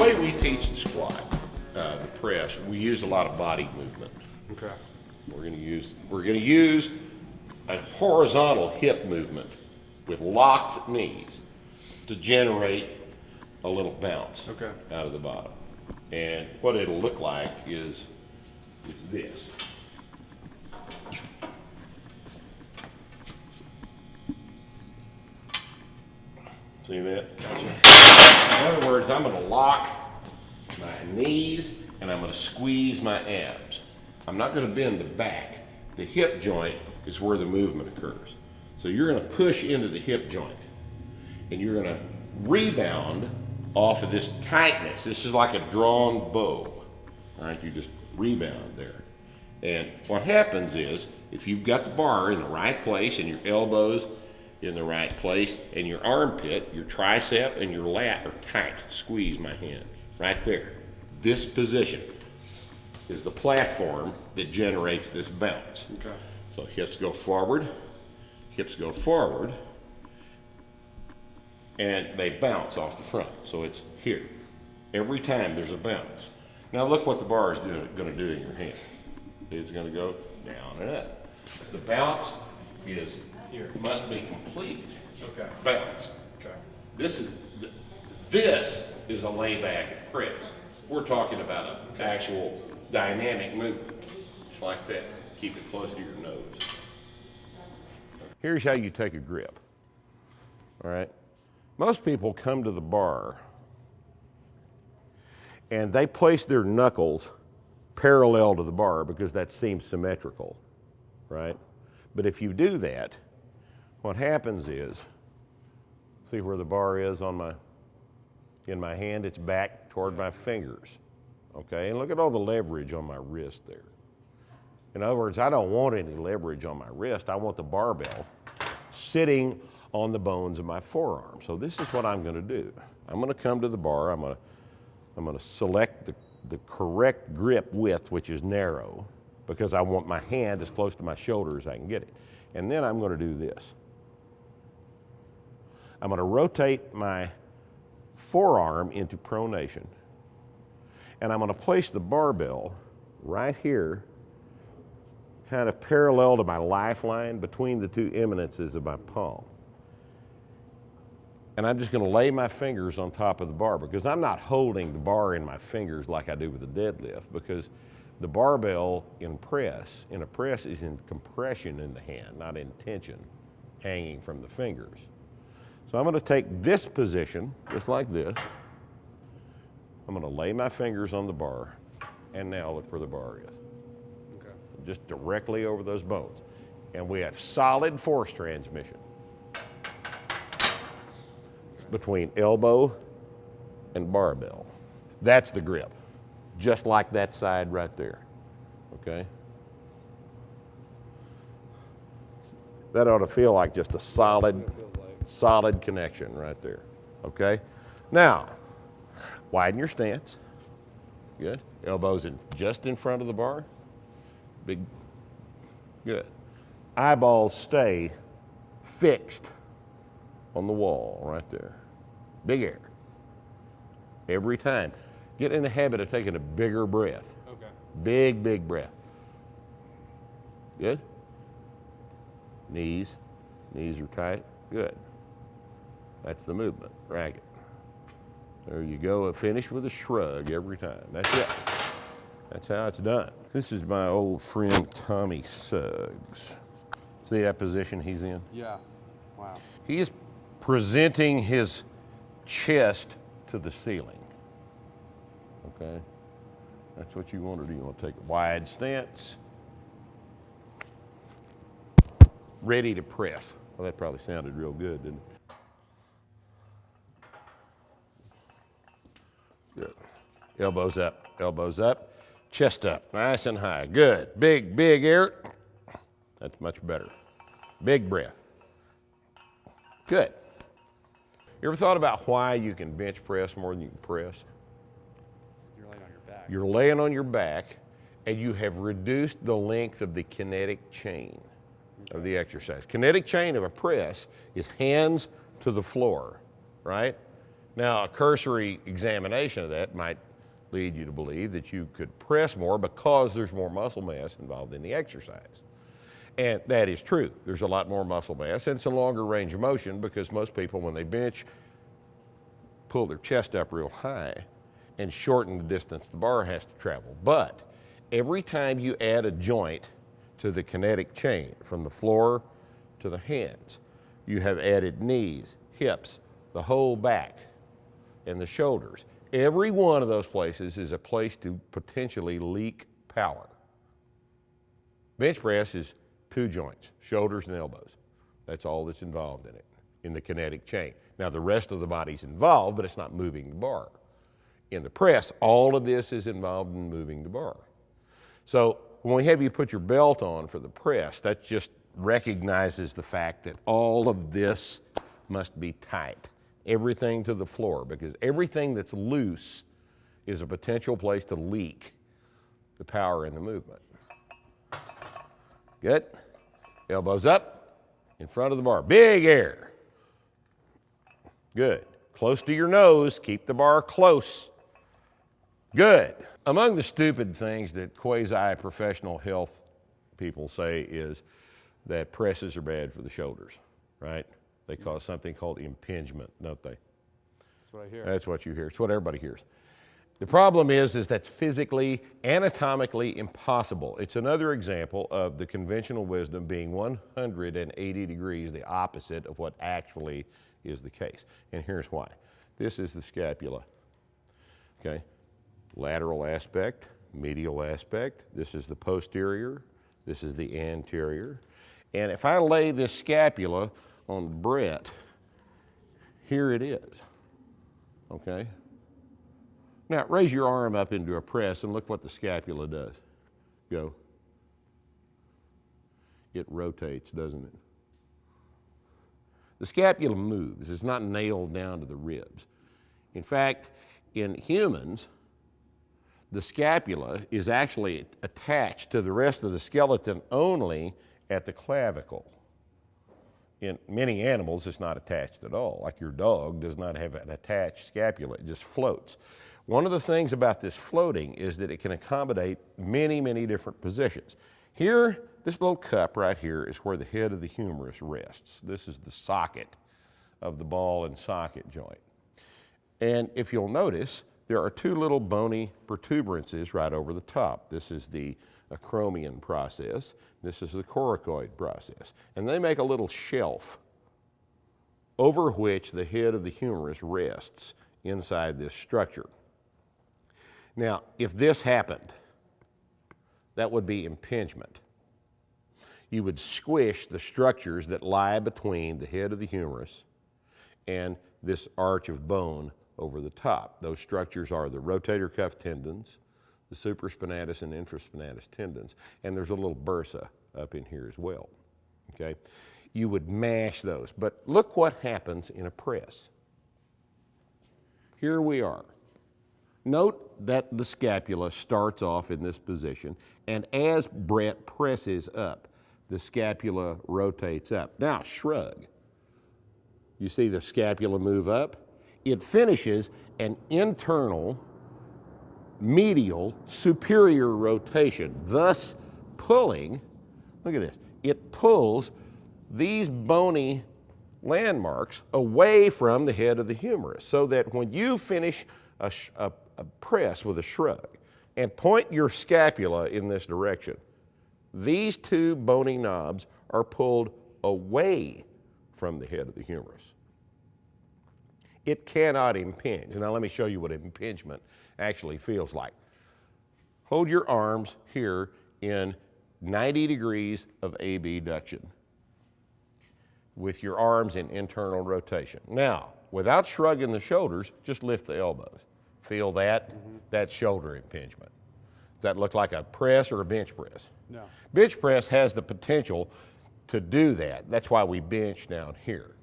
way we teach the squat, the press, we use a lot of body movement. Okay. We're going to use a horizontal hip movement with locked knees to generate a little bounce out of the bottom. And what it'll look like is this. See that? In other words, I'm going to lock my knees and I'm going to squeeze my abs. I'm not going to bend the back. The hip joint is where the movement occurs. So you're going to push into the hip joint and you're going to rebound off of this tightness. This is like a drawn bow. All right, you just rebound there. And what happens is, if you've got the bar in the right place and your elbows in the right place and your armpit, your tricep and your lat are tight, squeeze my hand right there. This position is the platform that generates this bounce. Okay. So hips go forward, and they bounce off the front. So it's here. Every time there's a bounce. Now look what the bar is going to do in your hand. It's going to go down and up. The bounce is here. Must be complete. Okay. Bounce. Okay. This is a layback press. We're talking about an actual dynamic movement, just like that. Keep it close to your nose. Here's how you take a grip. All right. Most people come to the bar and they place their knuckles parallel to the bar because that seems symmetrical, right? But if you do that, what happens is, see where the bar is in my hand? It's back toward my fingers, okay? And look at all the leverage on my wrist there. In other words, I don't want any leverage on my wrist. I want the barbell sitting on the bones of my forearm. So this is what I'm going to do. I'm going to come to the bar. I'm going to select the correct grip width, which is narrow, because I want my hand as close to my shoulder as I can get it. And then I'm going to do this. I'm going to rotate my forearm into pronation, and I'm going to place the barbell right here, kind of parallel to my lifeline between the two eminences of my palm. And I'm just going to lay my fingers on top of the bar, because I'm not holding the bar in my fingers like I do with a deadlift, because the barbell in a press is in compression in the hand, not in tension hanging from the fingers. So I'm going to take this position, just like this. I'm going to lay my fingers on the bar, and now look where the bar is. Okay. Just directly over those bones. And we have solid force transmission between elbow and barbell. That's the grip, just like that side right there, okay? That ought to feel like just a solid connection right there, okay? Now, widen your stance. Good. Elbows just in front of the bar. Big, good. Eyeballs stay fixed on the wall right there. Big air. Every time. Get in the habit of taking a bigger breath. Okay. Big breath. Good. Knees are tight. Good. That's the movement. Racket. There you go. Finish with a shrug every time. That's it. That's how it's done. This is my old friend Tommy Suggs. See that position he's in? Yeah. Wow. He's presenting his chest to the ceiling. Okay? That's what you want to do. You want to take a wide stance. Ready to press. Well, that probably sounded real good, didn't it? Good. Elbows up, chest up, nice and high. Good. Big air. That's much better. Big breath. Good. You ever thought about why you can bench press more than you can press? You're laying on your back. You're laying on your back, and you have reduced the length of the kinetic chain of the exercise. Kinetic chain of a press is hands to the floor, right? Now, a cursory examination of that might lead you to believe that you could press more because there's more muscle mass involved in the exercise. And that is true. There's a lot more muscle mass, and it's a longer range of motion because most people, when they bench, pull their chest up real high and shorten the distance the bar has to travel. But every time you add a joint to the kinetic chain from the floor to the hands, you have added knees, hips, the whole back, and the shoulders. Every one of those places is a place to potentially leak power. Bench press is 2 joints, shoulders and elbows. That's all that's involved in it, in the kinetic chain. Now the rest of the body's involved, but it's not moving the bar. In the press, all of this is involved in moving the bar. So when we have you put your belt on for the press, that just recognizes the fact that all of this must be tight. Everything to the floor, because everything that's loose is a potential place to leak the power in the movement. Good. Elbows up, in front of the bar. Big air. Good. Close to your nose, keep the bar close. Good. Among the stupid things that quasi-professional health people say is that presses are bad for the shoulders, right? They cause something called impingement, don't they? That's what I hear. That's what you hear. It's what everybody hears. The problem is that's physically, anatomically impossible. It's another example of the conventional wisdom being 180 degrees the opposite of what actually is the case. And here's why. This is the scapula, okay? Lateral aspect, medial aspect. This is the posterior. This is the anterior. And if I lay this scapula on Brett, here it is, okay? Now, raise your arm up into a press and look what the scapula does. Go. It rotates, doesn't it? The scapula moves. It's not nailed down to the ribs. In fact, in humans, the scapula is actually attached to the rest of the skeleton only at the clavicle. In many animals, it's not attached at all. Like your dog does not have an attached scapula. It just floats. One of the things about this floating is that it can accommodate many, many different positions. Here, this little cup right here is where the head of the humerus rests. This is the socket of the ball and socket joint. And if you'll notice, there are 2 little bony protuberances right over the top. This is the acromion process. This is the coracoid process. And they make a little shelf over which the head of the humerus rests inside this structure. Now, if this happened, that would be impingement. You would squish the structures that lie between the head of the humerus and this arch of bone over the top. Those structures are the rotator cuff tendons, the supraspinatus and infraspinatus tendons, and there's a little bursa up in here as well, okay? You would mash those, but look what happens in a press. Here we are. Note that the scapula starts off in this position, and as Brett presses up, the scapula rotates up. Now, shrug. You see the scapula move up? It finishes an internal, medial, superior rotation, thus pulling, look at this, it pulls these bony landmarks away from the head of the humerus, so that when you finish a press with a shrug and point your scapula in this direction, these 2 bony knobs are pulled away from the head of the humerus. It cannot impinge. Now let me show you what impingement actually feels like. Hold your arms here in 90 degrees of abduction with your arms in internal rotation. Now, without shrugging the shoulders, just lift the elbows. Feel that? Mm-hmm. That's shoulder impingement. Does that look like a press or a bench press? No. Bench press has the potential to do that. That's why we bench down here.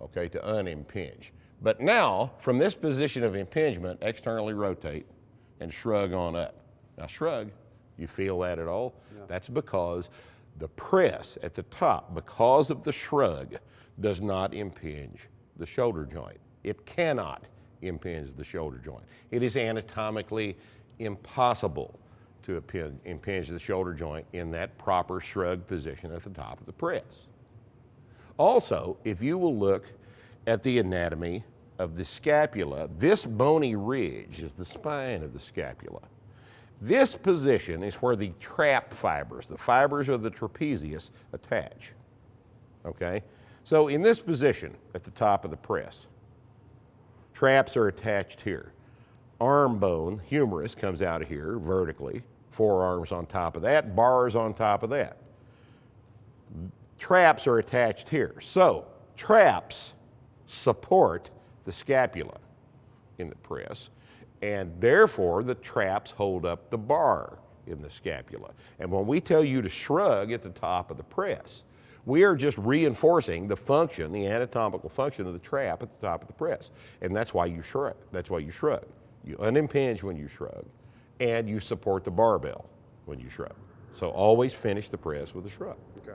Okay, to unimpinge. But now, from this position of impingement, externally rotate and shrug on up. Now shrug, you feel that at all? Yeah. That's because the press at the top, because of the shrug, does not impinge the shoulder joint. It cannot impinge the shoulder joint. It is anatomically impossible to impinge the shoulder joint in that proper shrug position at the top of the press. Also, if you will look at the anatomy of the scapula, this bony ridge is the spine of the scapula. This position is where the trap fibers, the fibers of the trapezius, attach. Okay? So in this position at the top of the press, traps are attached here. Arm bone, humerus, comes out of here vertically, forearms on top of that, bars on top of that. Traps are attached here. So traps support the scapula in the press, and therefore the traps hold up the bar in the scapula. And when we tell you to shrug at the top of the press, we are just reinforcing the function, the anatomical function of the trap at the top of the press. And that's why you shrug. That's why you shrug. You unimpinge when you shrug, and you support the barbell when you shrug. So always finish the press with a shrug. Okay.